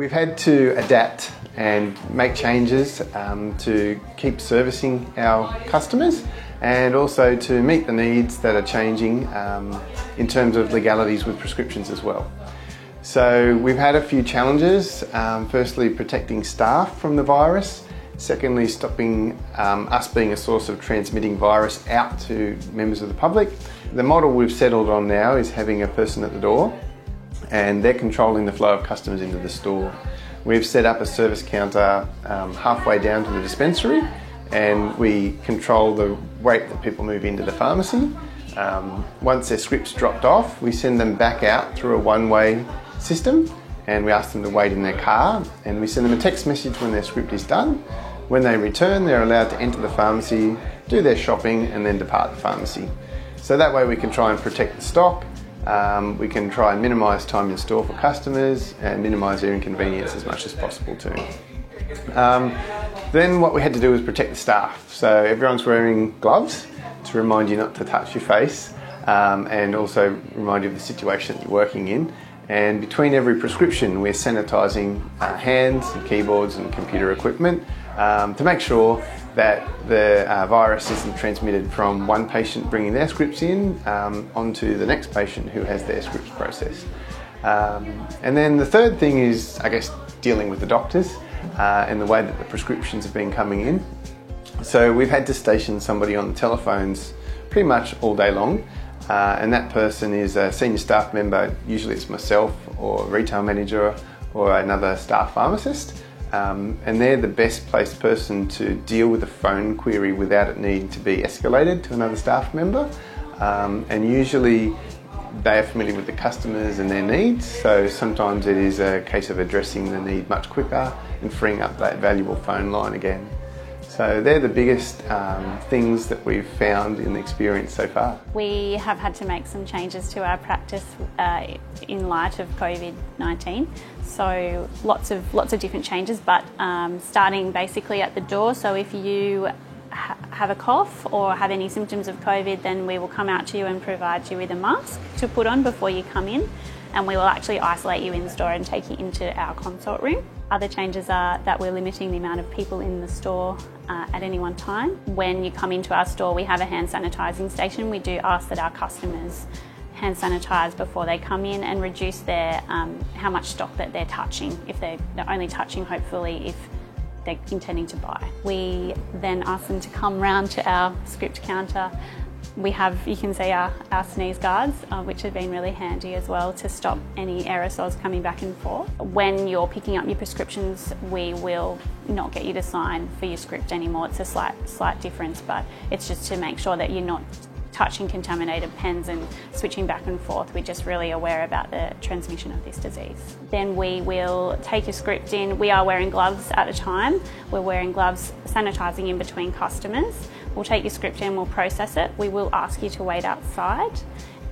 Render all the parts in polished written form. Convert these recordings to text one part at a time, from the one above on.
We've had to adapt and make changes to keep servicing our customers and also to meet the needs that are changing in terms of legalities with prescriptions as well. So we've had a few challenges, firstly protecting staff from the virus, secondly stopping us being a source of transmitting virus out to members of the public. The model we've settled on now is having a person at the door and they're controlling the flow of customers into the store. We've set up a service counter halfway down to the dispensary and we control the rate that people move into the pharmacy. Once their script's dropped off, we send them back out through a one-way system and we ask them to wait in their car and we send them a text message when their script is done. When they return, they're allowed to enter the pharmacy, do their shopping and then depart the pharmacy. So that way we can try and protect the stock. We can try and minimise time in store for customers and minimise their inconvenience as much as possible too. Then what we had to do was protect the staff. So everyone's wearing gloves to remind you not to touch your face and also remind you of the situation that you're working in. And between every prescription we're sanitising hands and keyboards and computer equipment to make sure that the virus isn't transmitted from one patient bringing their scripts in onto the next patient who has their scripts processed. And then the third thing is, I guess, dealing with the doctors and the way that the prescriptions have been coming in. So we've had to station somebody on the telephones pretty much all day long, and that person is a senior staff member. Usually it's myself or a retail manager or another staff pharmacist. And they're the best placed person to deal with a phone query without it needing to be escalated to another staff member. And usually they are familiar with the customers and their needs, so sometimes it is a case of addressing the need much quicker and freeing up that valuable phone line again. So they're the biggest things that we've found in the experience so far. We have had to make some changes to our practice in light of COVID-19. So lots of different changes, but starting basically at the door. So if you have a cough or have any symptoms of COVID, then we will come out to you and provide you with a mask to put on before you come in, and we will actually isolate you in the store and take you into our consult room. Other changes are that we're limiting the amount of people in the store at any one time. When you come into our store, we have a hand sanitising station. We do ask that our customers hand sanitise before they come in and reduce their how much stock that they're touching, if they're only touching hopefully if they're intending to buy. We then ask them to come round to our script counter. We have, you can see our sneeze guards, which have been really handy as well to stop any aerosols coming back and forth. When you're picking up your prescriptions, we will not get you to sign for your script anymore. It's a slight difference, but it's just to make sure that you're not touching contaminated pens and switching back and forth. We're just really aware about the transmission of this disease. Then we will take your script in. We are wearing gloves at a time. We're wearing gloves, sanitising in between customers. We'll take your script in, we'll process it. We will ask you to wait outside,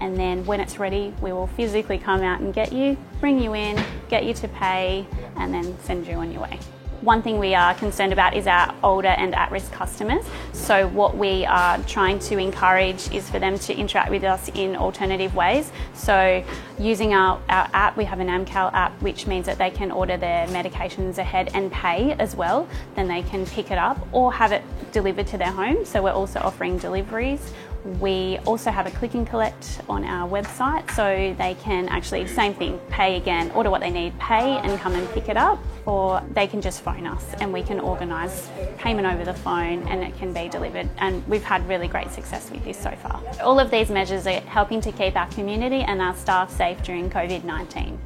and then when it's ready, we will physically come out and get you, bring you in, get you to pay, and then send you on your way. One thing we are concerned about is our older and at-risk customers. So what we are trying to encourage is for them to interact with us in alternative ways. So using our app, we have an Amcal app, which means that they can order their medications ahead and pay as well. Then they can pick it up or have it delivered to their home. So we're also offering deliveries. We also have a click and collect on our website, so they can actually, same thing, pay again, order what they need, pay and come and pick it up, or they can just phone us and we can organise payment over the phone and it can be delivered, and we've had really great success with this so far. All of these measures are helping to keep our community and our staff safe during COVID-19.